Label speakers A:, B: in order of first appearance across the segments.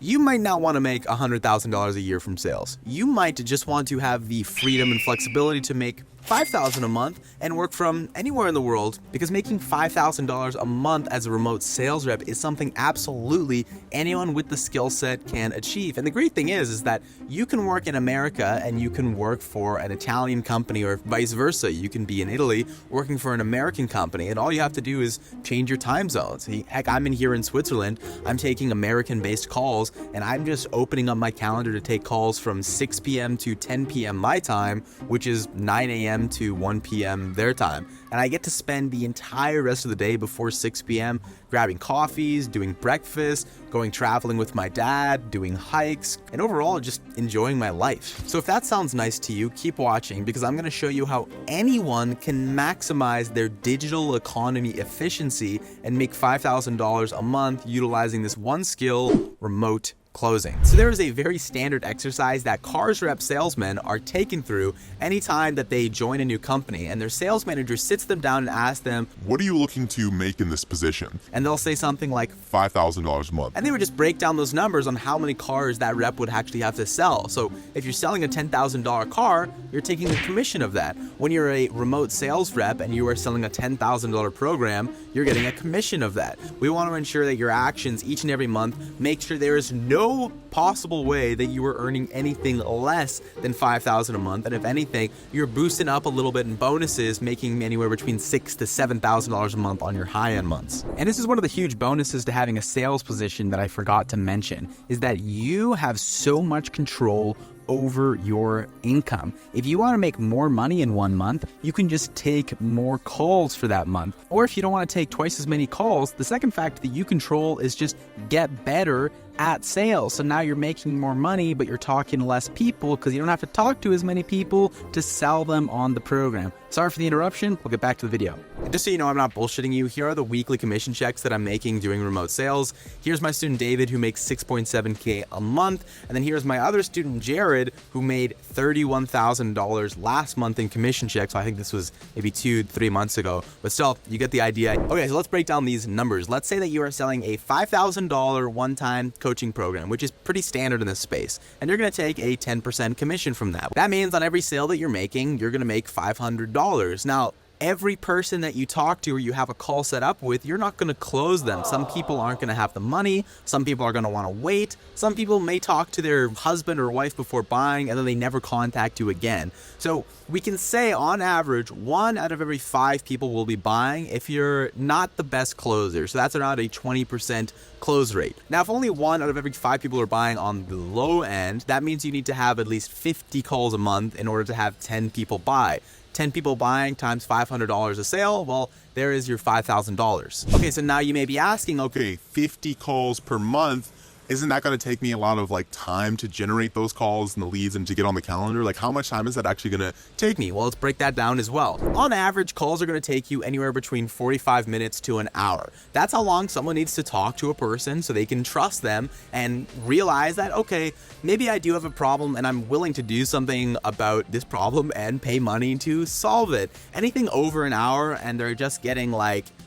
A: You might not want to make $100,000 a year from sales. You might just want to have the freedom and flexibility to make $5,000 a month and work from anywhere in the world, because making $5,000 a month as a remote sales rep is something absolutely anyone with the skill set can achieve. And the great thing is that you can work in America and you can work for an Italian company, or vice versa. You can be in Italy working for an American company, and all you have to do is change your time zones. Heck, I'm in here in Switzerland. I'm taking American-based calls, and I'm just opening up my calendar to take calls from 6 p.m. to 10 p.m. my time, which is 9 a.m. to 1 p.m. their time. And I get to spend the entire rest of the day before 6 p.m. grabbing coffees, doing breakfast, going traveling with my dad, doing hikes, and overall just enjoying my life. So if that sounds nice to you, keep watching, because I'm going to show you how anyone can maximize their digital economy efficiency and make $5,000 a month utilizing this one skill: remote closing. So there is a very standard exercise that cars rep salesmen are taken through anytime that they join a new company, and their sales manager sits them down and asks them,
B: "What are you looking to make in this position?"
A: And they'll say something like
B: $5,000 a month.
A: And they would just break down those numbers on how many cars that rep would actually have to sell. So if you're selling a $10,000 car, you're taking the commission of that. When you're a remote sales rep and you are selling a $10,000 program, you're getting a commission of that. We want to ensure that your actions each and every month make sure there is no possible way that you are earning anything less than $5,000 a month. And if anything, you're boosting up a little bit in bonuses, making anywhere between $6,000 to $7,000 a month on your high-end months. And this is one of the huge bonuses to having a sales position that I forgot to mention, is that you have so much control over your income. If you want to make more money in 1 month, you can just take more calls for that month. Or if you don't want to take twice as many calls, the second factor that you control is just get better at sales. So now you're making more money, but you're talking to less people because you don't have to talk to as many people to sell them on the program. Sorry for the interruption. We'll get back to the video. And just so you know I'm not bullshitting you, here are the weekly commission checks that I'm making doing remote sales. Here's my student David, who makes $6.7K a month. And then here's my other student Jared, who made $31,000 last month in commission checks. So I think this was maybe 2-3 months ago, but still, you get the idea. Okay, so let's break down these numbers. Let's say that you are selling a $5,000 one-time coaching program, which is pretty standard in this space, and you're going to take a 10% commission from that. That means on every sale that you're making, you're going to make $500. Now, every person that you talk to or you have a call set up with, you're not going to close them. Some people aren't going to have the money. Some people are going to want to wait. Some people may talk to their husband or wife before buying, and then they never contact you again. So we can say on average, 1 out of every 5 people will be buying if you're not the best closer. So that's around a 20% close rate. Now, if only 1 out of every 5 people are buying on the low end, that means you need to have at least 50 calls a month in order to have 10 people buy. 10 people buying times $500 a sale, well, there is your $5,000. Okay, so now you may be asking,
B: Okay, 50 calls per month. Isn't that going to take me a lot of time to generate those calls and the leads and to get on the calendar? How much time is that actually going to take me?
A: Well, let's break that down as well. On average, calls are going to take you anywhere between 45 minutes to an hour. That's how long someone needs to talk to a person so they can trust them and realize that, okay, maybe I do have a problem and I'm willing to do something about this problem and pay money to solve it. Anything over an hour and they're just getting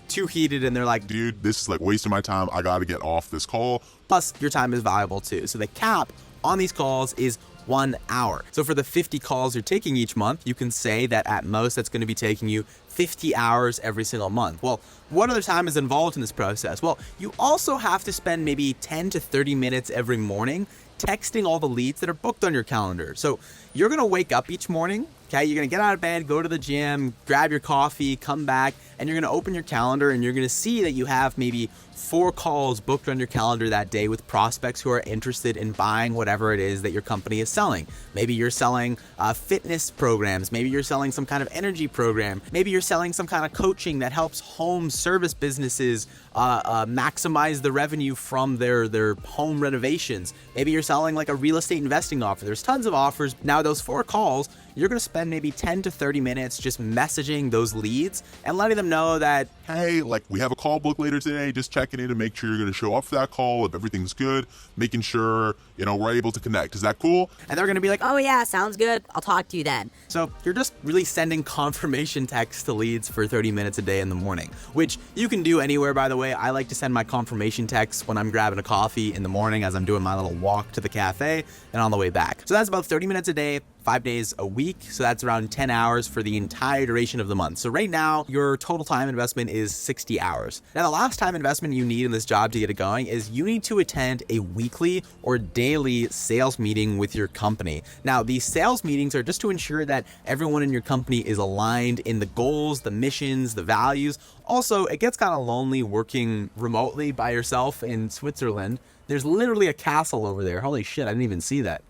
A: too heated and they're like,
B: "Dude, this is wasting my time. I got to get off this call."
A: Plus, your time is valuable too. So the cap on these calls is 1 hour. So for the 50 calls you're taking each month, you can say that at most that's going to be taking you 50 hours every single month. Well, what other time is involved in this process? Well, you also have to spend maybe 10 to 30 minutes every morning texting all the leads that are booked on your calendar. So you're going to wake up each morning, okay? You're going to get out of bed, go to the gym, grab your coffee, come back, and you're going to open your calendar and you're going to see that you have maybe 4 calls booked on your calendar that day with prospects who are interested in buying whatever it is that your company is selling. Maybe you're selling fitness programs. Maybe you're selling some kind of energy program. Maybe you're selling some kind of coaching that helps home service businesses maximize the revenue from their home renovations. Maybe you're selling a real estate investing offer. There's tons of offers. Now, those 4 calls, you're going to spend spend maybe 10 to 30 minutes just messaging those leads and letting them know that,
B: hey, like we have a call booked later today, just checking in to make sure you're going to show up for that call, if everything's good, making sure, we're able to connect. Is that cool?
A: and they're going to be like,
C: Oh yeah, sounds good. I'll talk to you then.
A: so you're just really sending confirmation texts to leads for 30 minutes a day in the morning, which you can do anywhere, by the way. I like to send my confirmation texts when I'm grabbing a coffee in the morning as I'm doing my little walk to the cafe and on the way back. So that's about 30 minutes a day, 5 days a week. So that's around 10 hours for the entire duration of the month. So right now, your total time investment is 60 hours. Now, the last time investment you need in this job to get it going is you need to attend a weekly or daily sales meeting with your company. Now, these sales meetings are just to ensure that everyone in your company is aligned in the goals, the missions, the values. Also, it gets kind of lonely working remotely by yourself in Switzerland. There's literally a castle over there. Holy shit, I didn't even see that.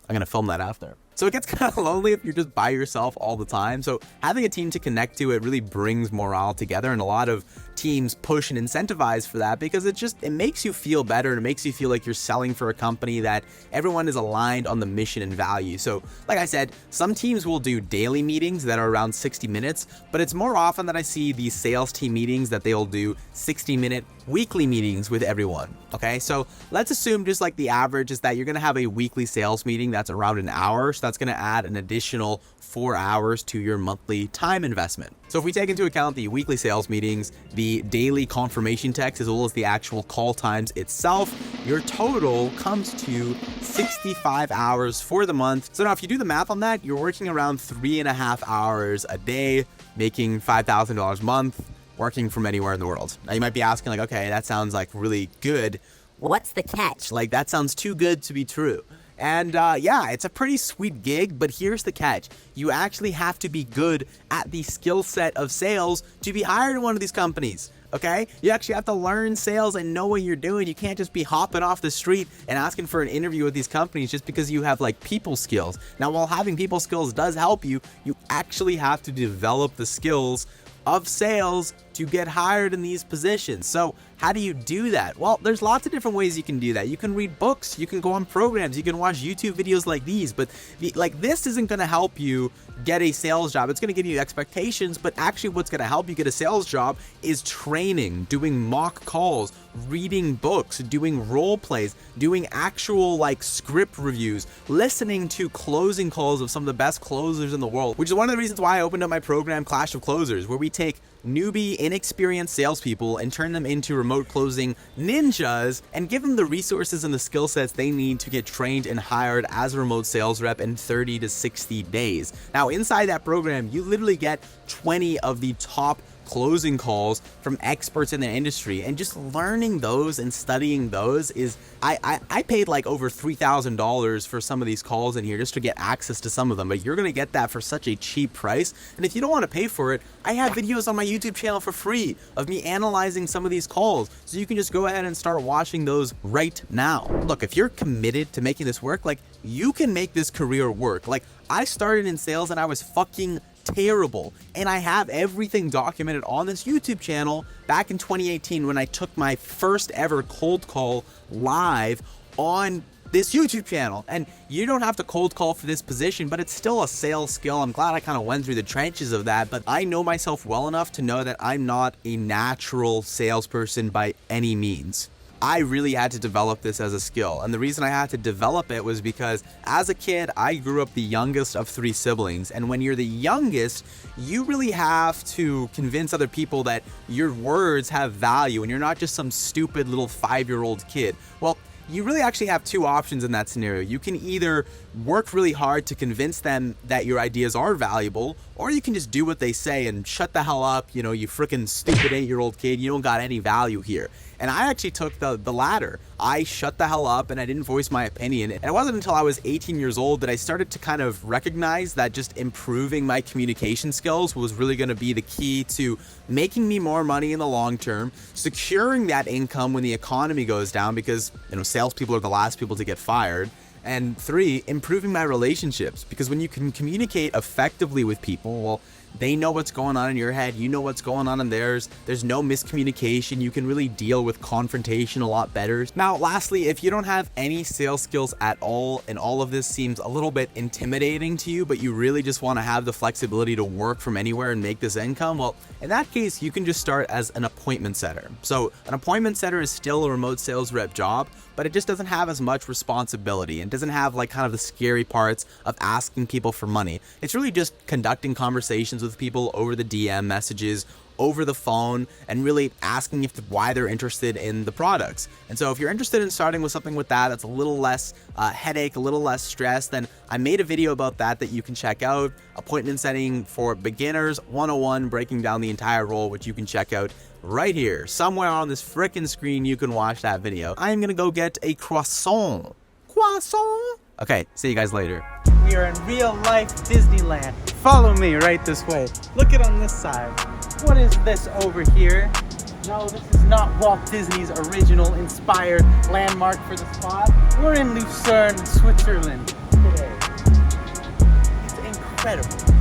A: I'm gonna film that after. So it gets kind of lonely if you're just by yourself all the time. So having a team to connect to, it really brings morale together, and a lot of teams push and incentivize for that because it makes you feel better, and it makes you feel like you're selling for a company that everyone is aligned on the mission and value. So like I said, some teams will do daily meetings that are around 60 minutes, but it's more often that I see these sales team meetings that they'll do 60-minute weekly meetings with everyone. Okay, so let's assume just like the average is that you're gonna have a weekly sales meeting that's around an hour. So that's gonna add an additional 4 hours to your monthly time investment. So if we take into account the weekly sales meetings, the daily confirmation text, as well as the actual call times itself, your total comes to 65 hours for the month. So now if you do the math on that, you're working around 3.5 hours a day, making $5,000 a month, working from anywhere in the world. Now you might be asking like, okay, that sounds like really good.
C: What's the catch?
A: Like that sounds too good to be true. And yeah, it's a pretty sweet gig, but here's the catch. You actually have to be good at the skill set of sales to be hired in one of these companies. Okay? You actually have to learn sales and know what you're doing. You can't just be hopping off the street and asking for an interview with these companies just because you have like people skills. Now, while having people skills does help you, you actually have to develop the skills of sales to get hired in these positions. So how do you do that? Well, there's lots of different ways you can do that. You can read books, you can go on programs, you can watch YouTube videos like these, but this isn't going to help you get a sales job. It's going to give you expectations, but actually what's going to help you get a sales job is training, doing mock calls, reading books, doing role plays, doing actual like script reviews, listening to closing calls of some of the best closers in the world, which is one of the reasons why I opened up my program Clash of Closers, where we take newbie, inexperienced salespeople and turn them into remote closing ninjas and give them the resources and the skill sets they need to get trained and hired as a remote sales rep in 30 to 60 days. Now, inside that program, you literally get 20 of the top closing calls from experts in the industry, and just learning those and studying those is I paid like over $3,000 for some of these calls in here just to get access to some of them, but you're gonna get that for such a cheap price. And if you don't want to pay for it, I have videos on my YouTube channel for free of me analyzing some of these calls, so you can just go ahead and start watching those right now. Look, if you're committed to making this work, like you can make this career work. Like I started in sales and I was fucking terrible, and I have everything documented on this YouTube channel back in 2018 when I took my first ever cold call live on this YouTube channel. And you don't have to cold call for this position, but it's still a sales skill. I'm glad I kind of went through the trenches of that, but I know myself well enough to know that I'm not a natural salesperson by any means. I really had to develop this as a skill. And the reason I had to develop it was because as a kid, I grew up the youngest of 3 siblings. And when you're the youngest, you really have to convince other people that your words have value and you're not just some stupid little 5-year-old kid. Well, you really actually have 2 options in that scenario. You can either work really hard to convince them that your ideas are valuable, or you can just do what they say and shut the hell up, you freaking stupid 8-year-old kid, you don't got any value here. And I actually took the latter. I shut the hell up and I didn't voice my opinion. And it wasn't until I was 18 years old that I started to kind of recognize that just improving my communication skills was really going to be the key to making me more money in the long term, securing that income when the economy goes down, because salespeople are the last people to get fired. And 3, improving my relationships, because when you can communicate effectively with people, well, they know what's going on in your head, you know what's going on in theirs, there's no miscommunication, you can really deal with confrontation a lot better. Now, lastly, if you don't have any sales skills at all and all of this seems a little bit intimidating to you, but you really just want to have the flexibility to work from anywhere and make this income, well, in that case, you can just start as an appointment setter. So an appointment setter is still a remote sales rep job, but it just doesn't have as much responsibility and doesn't have like kind of the scary parts of asking people for money. It's really just conducting conversations with people over the DM messages, over the phone, and really asking why they're interested in the products. And so if you're interested in starting with something with that's a little less headache, a little less stress, then I made a video about that you can check out. Appointment setting for beginners 101, breaking down the entire role, which you can check out right here. Somewhere on this frickin' screen you can watch that video. I'm gonna go get a croissant. Croissant? Okay, see you guys later.
D: We are in real life Disneyland. Follow me right this way. Look it on this side. What is this over here? No, this is not Walt Disney's original inspired landmark for the spot. We're in Lucerne, Switzerland today. It's incredible.